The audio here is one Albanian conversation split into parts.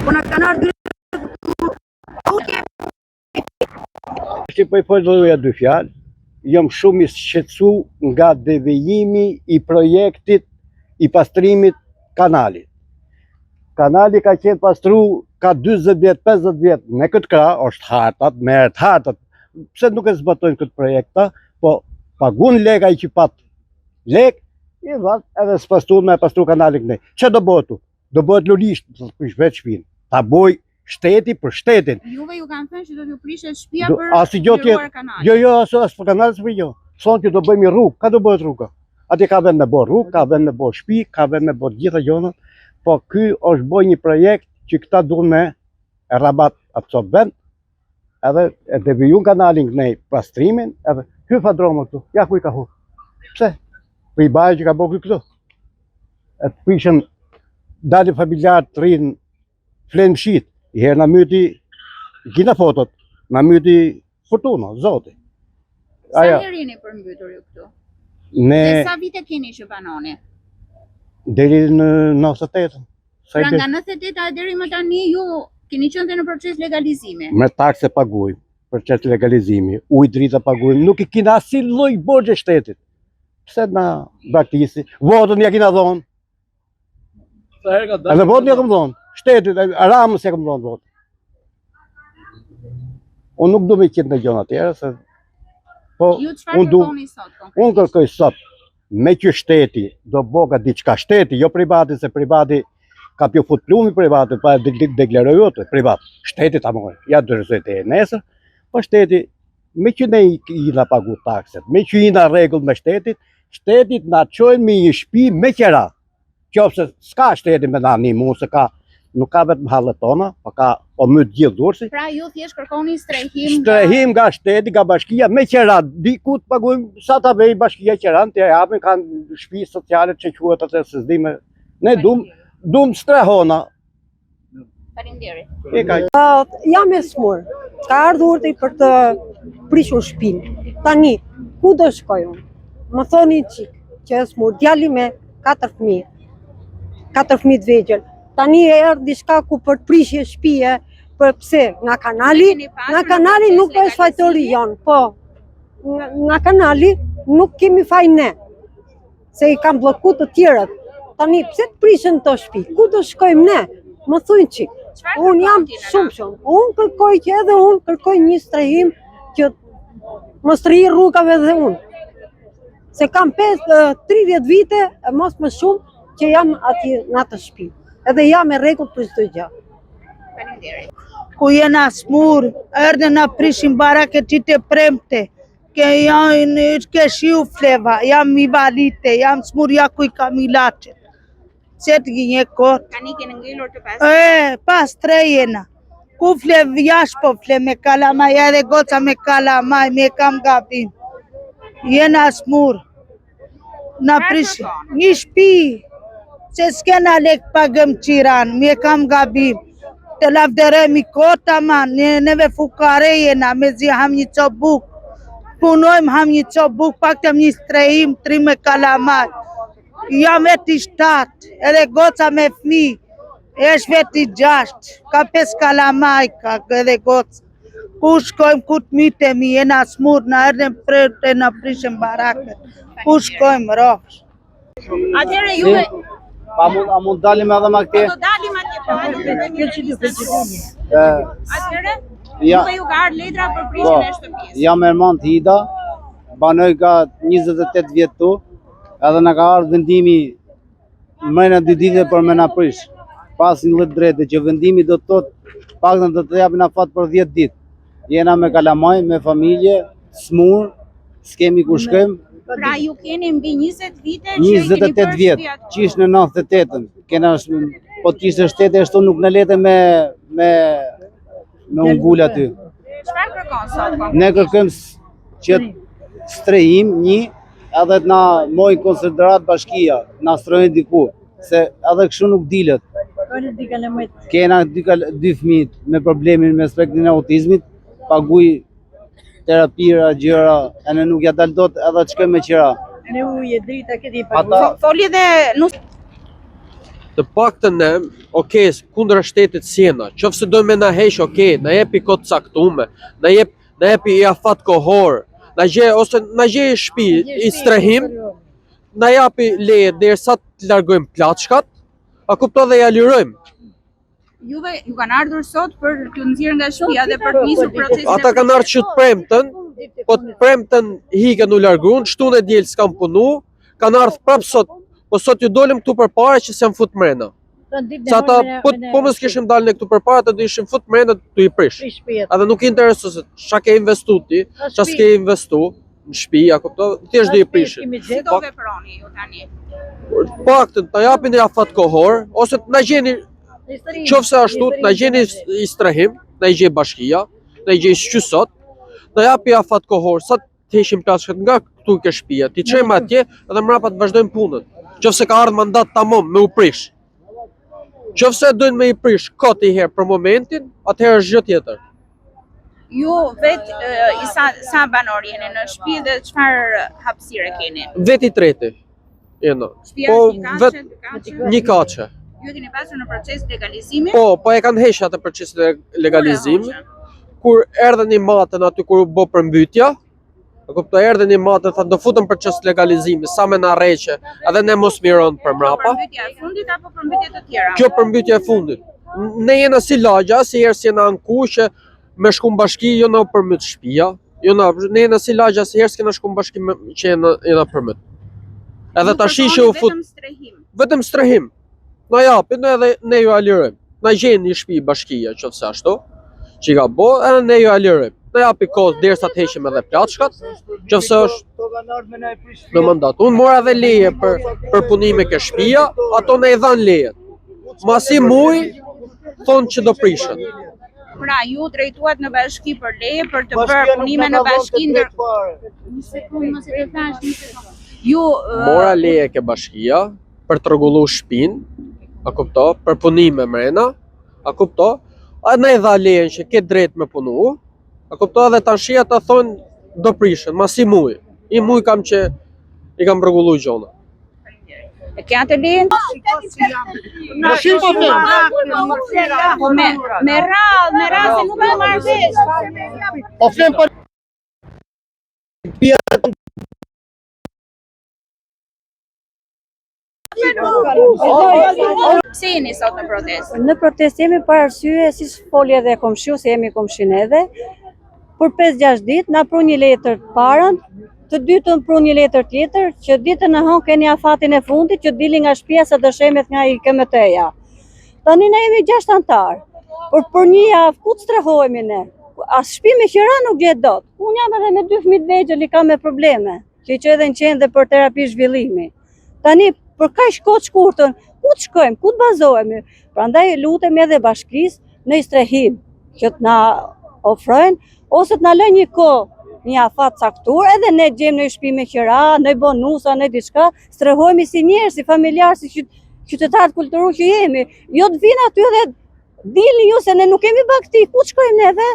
po na kanë ardhur Që po i folloja dy fjalë, jam shumë i shqetësu nga devijimi i projektit i pastrimit kanalit. Kanali ka qenë pastru ka 20 vjet, 50 vjet, në këtë krah është hartat, merret hartat. Pse nuk e zbatojnë këtë projekta, po pagun lek ai që pat lek, i vat edhe s'pastru me pastru kanalin kënej. Ç'a do bëhet tu? Do bëhet lulisht, prish vetë shtëpinë. Ta boj shteti për shtetin. Juve ju kanë thënë që do t'ju prishet shtëpia për liruar kanalin. Jo, as për kanal s'po jo. Thonë që do bëjmë rrugë, ka do bëhet rruga. Atje ka vend me bë rrugë, ka vend me bë shtëpi, ka vend me bë gjitha gjonat, po ky është bërë një projekt që këta duan me rabat ato vend, edhe e devijun kanalin kënej pastrimin, edhe hyfa droma këtu. Ja ku i ka hu. Pse? Po i baje që ka bërë këtu. E të prishën dalë familjarë të rinë flenë mshit. I herë na myti, kina fotot, na myti fortuna, zoti. Sa herë jeni përmbytur ju këtu? Dhe sa vite keni që banoni? Deri në 98. Pra nga 98 deri më tani ju keni qenë në proces legalizimi? Me takse paguajmë, proces legalizimi, ujë drita paguajmë, nuk i kina asnjë lloj borxhe shtetit. Pse na baktisi? Votën ja kina dhonë. Edhe votën ja kam dhonë. Shtetit, Ramës ja kam dhonë votë. Unë nuk du me qitë në gjona tjera, se... Ju çfarë kërkoni sot? Unë kërkoj sot, me që shteti, do boga diçka shteti, jo privati, se privati ka pjo fut plumi privati, pa deklaroj të privat. Shteti ta mojë, ja dërëzoj të e nesër, po shteti, me që ne i na pagu takset, me që i na regull me shtetit na qojnë me një shtëpi me qera. Qofse s'ka shteti me na një mund, se ka, nuk ka vetë hallet tona, po ka o mytë gjithë dursi. Pra ju thjesht kërkoni strehim nga shteti, nga bashkia me qera, diku të paguajmë sa ta vej bashkia qeran, të japin kanë shtëpi sociale që quhet atë se s'dime. Ne dum strehona. Faleminderit. Jam e smur. Ka ardhur urti për të prishur shtëpinë. Tani, ku do shkoj unë? Më thoni çik që e smur, djali me 4 fëmijë. 4 fëmijë të vegjël. Tani e erdhi diçka ku për të prishje shtëpie, për pse? Nga kanali nuk është fajtori jon, po. Nga kanali nuk kemi faj ne. Se i kam blloku të tjerët. Tani pse të prishen të shtëpi? Ku do shkojmë ne? Më thuj çik. Unë jam shumë. Unë kërkoj që edhe unë kërkoj një strehim që më strehij rrugave dhe unë. Se kam 30 vite e mos më shumë që jam atje në atë shtëpi. Edhe jam e rregull për çdo gjë. Faleminderit. Ku jena smur, erdhën na prishin barake që të premte. Ke shiu fleva, jam i valite, jam smur ja ku i kam ilaçet. Se të gjinje kot. Tani keni ngelur të pas? Pas 3 jena. Ku flev jash po flev me kalamaj, edhe goca me kalamaj, me kam gabim. Jena smur. Na prishin. Një shtëpi. Se s'kena lek pagëm qiran, me kam gabim. Të lavderemi kota man, neve fukare jena, me zi ham një co buk. Punojmë ham një co buk, pak të një strehim, 3 me kalamaj. Jam veti 7, edhe goca me fmi, është veti 6, ka 5 kalamaj, ka edhe goca. Ku shkojmë, ku të mitemi, jena smur, na erdhen prete, na prishen barake. Ku shkojmë, rosh. Atëherë juve... A mund dalim edhe ma këte? Do dalim atje pa. Atëherë, juve ju ka ardhur letra për prishjen e shtëpisë. Jam Erman Hida, banoj ka 28 vjet tu, edhe na ka ardhur vendimi mëna 2 ditë për me na prish. Pas një lloj drejtë që vendimi do të thotë paktën do të japin afat për 10 ditë. Jena me kalamaj, me familje, smur, s'kemi ku shkojmë. Pra ju keni mbi 20 vite që 28 vjet, qish në 98-ën. Kena po të ishte shteti ashtu nuk në lete me ungull aty. Çfarë kërkon sot? Ne kërkojmë që strehim një, edhe të na mojnë konsiderat bashkia, na strojnë diku, se edhe kështu nuk dilet. Kena 2 fëmijë me problemin me spektrin e autizmit, paguj terapira, gjëra, e ne nuk ja dal dot edhe të shkojmë me qira. Ne ujë drita këti paguaj. Foli dhe nuk... të paktën ne, okay, kundër shtetit Siena, qofse do me na heq, okay, na jepi kohë të caktuar, na jepi i afat kohor, ose na gjej shtëpi i strehim, na japi leje derisa të largojmë plaçkat, a kupton dhe ja lirojmë. Juve ju kanë ardhur sot për të nxjerrë nga shtëpia dhe për të nisur procesin. Ata kanë ardhur që të premten, po të premten hiqen u larguan, shtunë diel s'kan punu, kanë ardhur prap sot, po sot ju dolëm këtu përpara që s'jam fut mrena. Sa ata po mos kishim dalë ne këtu përpara, ata do ishim fut mrena të i prish. Edhe nuk i intereson se çka ke investu ti, çka s'ke investu në shtëpi, a kupton? Thjesht do i prishin. Si do veproni ju tani? Paktën ta japin i afat kohor ose na gjeni qofse ashtu na gjeni i strehim, na i gjej bashkia, na i gjej sot, na japi afat kohor, sa të heqim plaçkat nga këtu ke shtëpia, ti çojmë atje edhe mbrapa të vazhdojmë punën. Qofse ka ardhur mandat tamam me u prish. Qofse duhen me i prish kot i herë për momentin, atëherë është gjë tjetër. Ju sa banor jeni në shtëpi dhe çfarë hapësire keni? Veti treti. Jena. Shtëpia është një kaçe. Ju keni pasur në proces legalizimi? Po e kanë hequr atë procesin legalizimi. Kur erdhën i matën aty kur u bë përmbytja, e kuptoj, erdhën i matën, tha do futëm proces legalizimi, sa më na rreqe, edhe ne mos miron për mrapa. Përmbytja e fundit apo përmbytje të tjera? Kjo përmbytje e fundit. Ne jena si lagja, si herë si jena anku që me shkum bashki jo na përmbyt shtëpia. Ne jena si lagja, si herë s'kena shkum bashki që jena përmbyt. Edhe tash që u fut vetëm strehim. Na japin edhe ne ju alirojmë. Na gjeni një shtëpi bashkia qofse ashtu, që ka bo, edhe ne ju alirojmë. Na japi kohë derisa të heqim edhe plaçkat, qofse është në mandat. Unë mora edhe leje për punime ke shtëpia, ato na i dhan lejet. Masi muj thonë që do prishën. Pra, ju drejtuat në bashki për leje për të bërë punime në bashki ndër... Ju mora leje ke bashkia për të rregullu shtëpinë, a kupto, për punime mrena, a kupto, a ne i dha lejen që ke drejt me punu, a kupto, edhe tash ata thonë do prishën, masi muj. I muj kam që i kam rregullu gjona. E ke atë lejen? Po me radhë, se nuk e marrë vesh. Po flem për Pse jeni sot në protest? Në protest jemi për arsye, si foli edhe komshiu, se jemi komshin edhe, për 5-6 ditë na pru një letër të parën, të dytën pru një letër tjetër, që ditën e hënë keni afatin e fundit, që dili nga shtëpia sa dëshemet nga i KMT-ja. Tani ne jemi 6 antarë, për një javë, ku të strehohemi ne? As shtëpi me qira nuk gjetë dot. Unë jam edhe me 2 fëmijë të vegjël, i kam me probleme, që i çoj edhe në qenë dhe për terapi zhvillimi. Tani, për kaq kohë të shkurtër, ku të shkojmë, ku të bazohemi? Prandaj lutemi edhe bashkisë në strehim që të na ofrojnë ose të na lënë një kohë, një afat caktuar, edhe ne gjejmë në shtëpi me qira, në bonusa, në diçka, strehohemi si njerëz, si familjarë, si qytetarë kulturor që jemi. Jo të vinë aty dhe dilni ju se ne nuk kemi bakti, ku të shkojmë neve?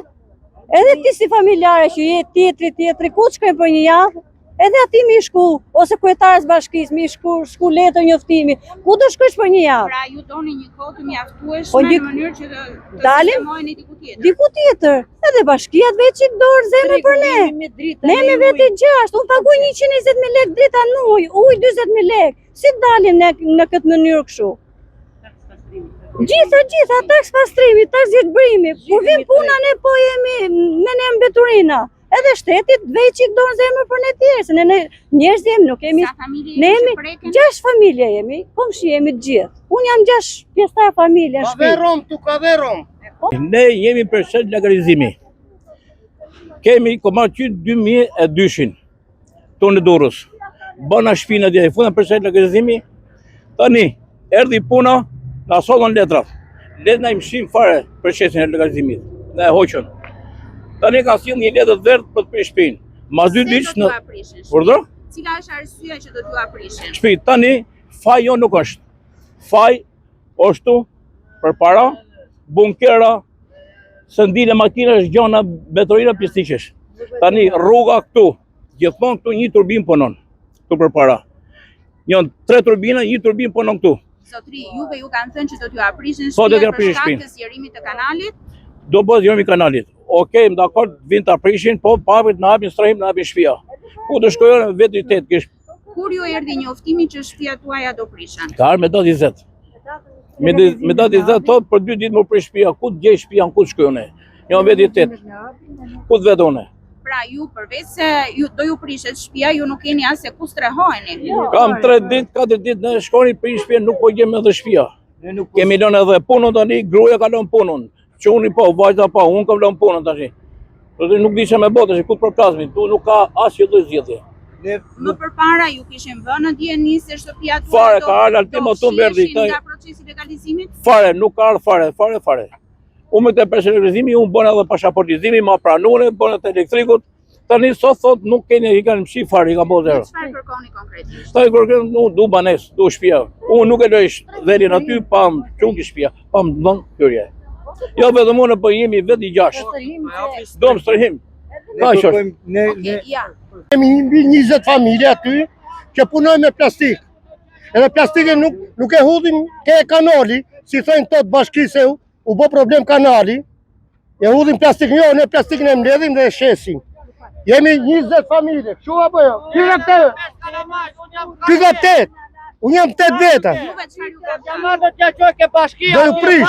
Edhe ti si familjare që je tjetri, ku të shkojmë për një javë? Edhe ati mi shku, ose kryetarës bashkis, mi shku letër njoftimi, ku do shkojsh për një javë? Pra, ju doni një kohë të mjaftueshme në mënyrë që të sistemojeni diku tjetër. Diku tjetër, edhe bashkia të veç që dorë zemë për ne. Ne me vete 6, unë paguaj 120.000 lek drita në ujë 20.000 lek. Si dalim në këtë mënyrë kështu? Gjitha, taks pastrimi, taks jetëbrimi, kur vim puna ne po jemi me ne mbeturina. Edhe shtetit veç që dorë zemër për ne tjerë, se ne njerëz jemi, nuk jemi... Sa familje ne jemi jemi 6 familje jemi, komshi jemi të gjithë. Unë jam 6 pjesëtar familje në shtëpi. Ne jemi për shet legalizimi. Kemi komar qytë 2002 tonë në Durrës. Bëna shpinë dhe fundën për shet legalizimi. Tani, erdi puna, na sollën letrat. Letë na i mshim fare për shetin e legalizimit. Na e hoqën. Tani ka sjell një letër verdh për të prish shtëpinë. Mas 2 ditë në Urdhër? Cila është arsyeja që do t'ju aprishin? Shtëpi tani faj jo nuk është. Faj është përpara bunkera, se ndile makina është gjona betorina pjesëtiqesh. Tani rruga këtu, gjithmonë këtu një turbin punon këtu përpara. Janë 3 turbina, një turbin punon këtu. Zotri, juve ju kanë thënë që do t'ju aprishin Po, do t'ju shtëpia për aprishin shkak shtëpinë. të zgjerimit të kanalit? Do bëhet zgjerimi i kanalit. Okej, më dakord, vinë ta prishin, po paprit na hapin strehim, na hapin shtëpia. Ku do shkojnë vetë i tet, kish. Kur ju erdhi njoftimi që shtëpia tuaja do prishen? Ka ardhur me datë 20. Me datë 20 thot për 2 ditë më prish shtëpia. Ku të gjej shtëpia, ku të shkojnë? Jam vetë i tet. Ku të vetone? Pra ju përveç se ju do ju prishet shtëpia, ju nuk keni as se ku strehojeni. Kam 3 ditë, 4 ditë në shkoni prish shtëpia, nuk po gjem edhe shtëpia. Kemi lënë edhe punën tani, gruaja ka lënë punën. Çuni po, vajza po, unë kam lënë punën tash. Nuk di çfarë më bëj tash, ku të përplasmi, tu nuk ka asnjë lloj zgjedhje. Më përpara ju kishin vënë në dieni se shtëpia tuaj Fare, ka ardhur ultimatum verdi shihen nga procesi i legalizimit? Fare, nuk ka ardhur fare. Unë me të personel legalizimi, unë bën edhe pasaportizimi, ma pranuar, bën edhe elektrikut. Tani sot thot nuk keni, i kanë mshi fare, i kanë bërë zero. Çfarë kërkoni konkretisht? Sta i kërkon, unë du banes, du shtëpia. Unë nuk e loj dhelin aty, pam çunki shtëpia, pam dhon kërje. Jo vetëm unë, po jemi vetë i 6. Do më strehim. Ka shosh. Ja. Kemi mbi 20 familje aty që punojnë me plastik. Edhe plastikën nuk e hudhim ke kanali, si thënë tot bashkisë u bë problem kanali. E hudhim plastikën, jo, ne plastikën e mbledhim dhe e shesim. Jemi 20 familje, kështu apo jo? Ky ka 8. Unë jam 8 veta. Juve çfarë ju Do ju prish.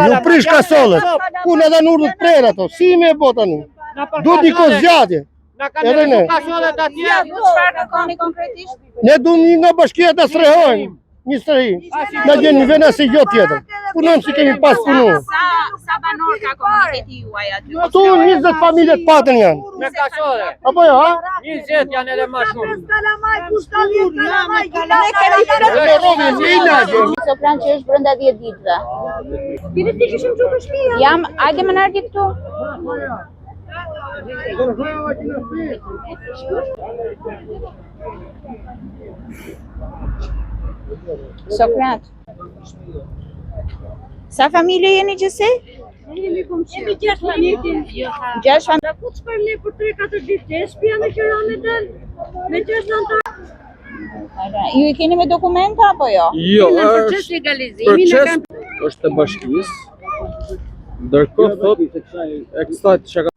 Ju prish kasollet. Unë edhe në urdhë të prerë ato. Si me e bo tani? Duhet një kohë zgjatje. Edhe ne. Ju çfarë kërkoni konkretisht? Ne duhet nga bashkia të strehojnë. Një strehi. Na gjen një vena si jo tjetër. Punojmë si kemi pas punuar. Sa banor ka komuniteti juaj aty? Ato 20 familje të patën janë. Me kasore. Apo jo, ha? 20 janë edhe më shumë. Sofran që është brenda 10 ditëve. Ti ti kishim çuar shtëpia. Jam, hajde më nardi këtu. Sokrat. Sa familje jeni gjithsej? Jemi 6 familje. 6 familje. Ku të shkojmë ne për 3-4 ditë? Shtëpia në Qiran e del. Me 6 antar. Ju i keni me dokumenta apo jo? Jo, Proces legalizimi në kanë është të bashkisë. Ndërkohë thot e kësaj çka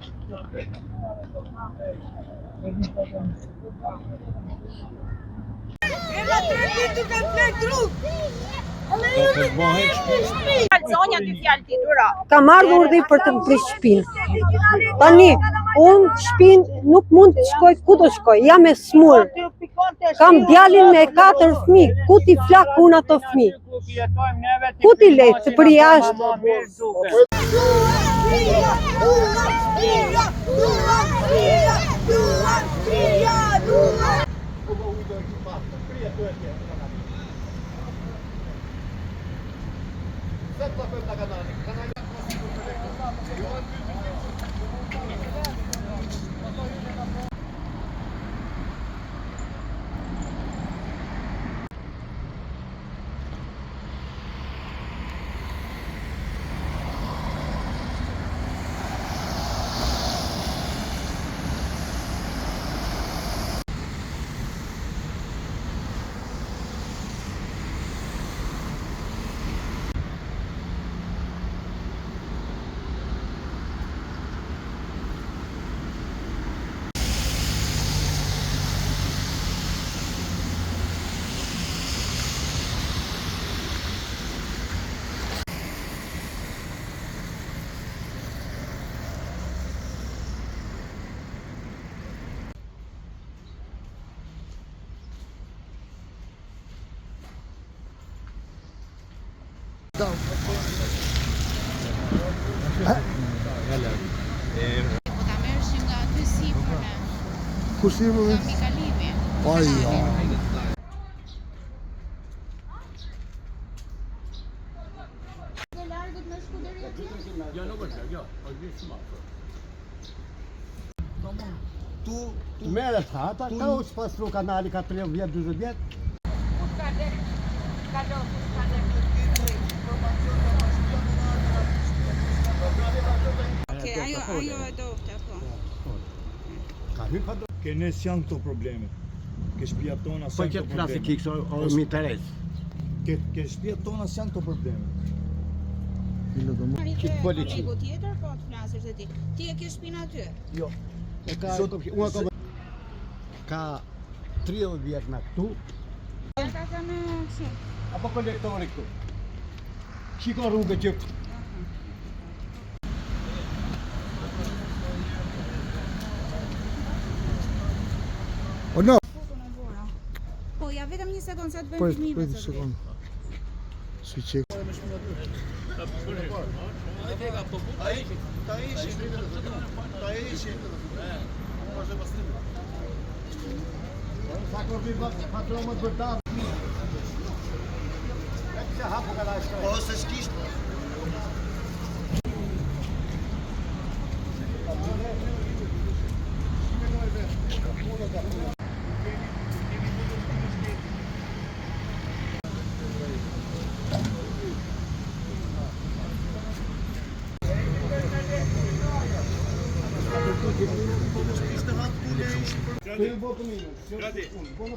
Zonja dy fjalë ti duro. kam ardhur urdhë për të prish shtëpinë. Tani, unë shtëpinë nuk mund të shkoj ku do shkoj, jam e smur. Kam djalin me 4 fëmijë, ku ti flak unë ato fëmijë? Ku ti lej të për jashtë? Ta merrshim nga aty sipër ne. Ku si më? Nga Mikalimi. Tu merret hata, ka u spastru kanali ka 30 vjet, 40 vjet. Okej, ajo e dofte po. Ka hyrë pa do. Kenes janë këto problemet. Ke shtëpia tona Po janë që këto të klasi probleme. kikë, o më interes. Ke shtëpiat tona s'janë këto probleme. Këtë polici. Tjetër, po të flasësh dhe ti. Ti e ke shtëpinë aty? Jo. Ka 30 vjet në këtu. Ka me kështu. Apo kolektori këtu. Shiko rrugë që O no. Po, ja vetëm një sekundë sa të bëjmë filmimet. Po, një sekundë. Si çek.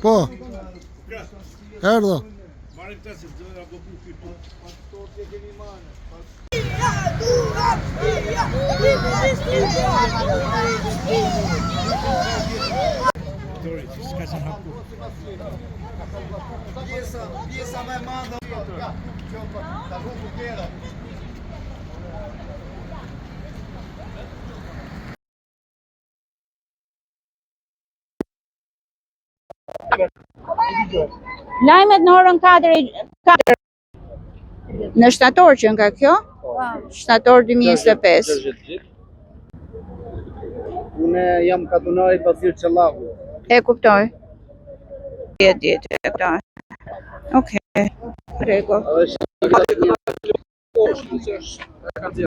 Po. Erdhë. Pjesa më e madhe. Lajmet në orën 4 në shtator që nga kjo? Shtator 2025. Unë jam katunari Basir Qellaku. E kuptoj. 10 ditë e kuptoj. Okej. Rregull.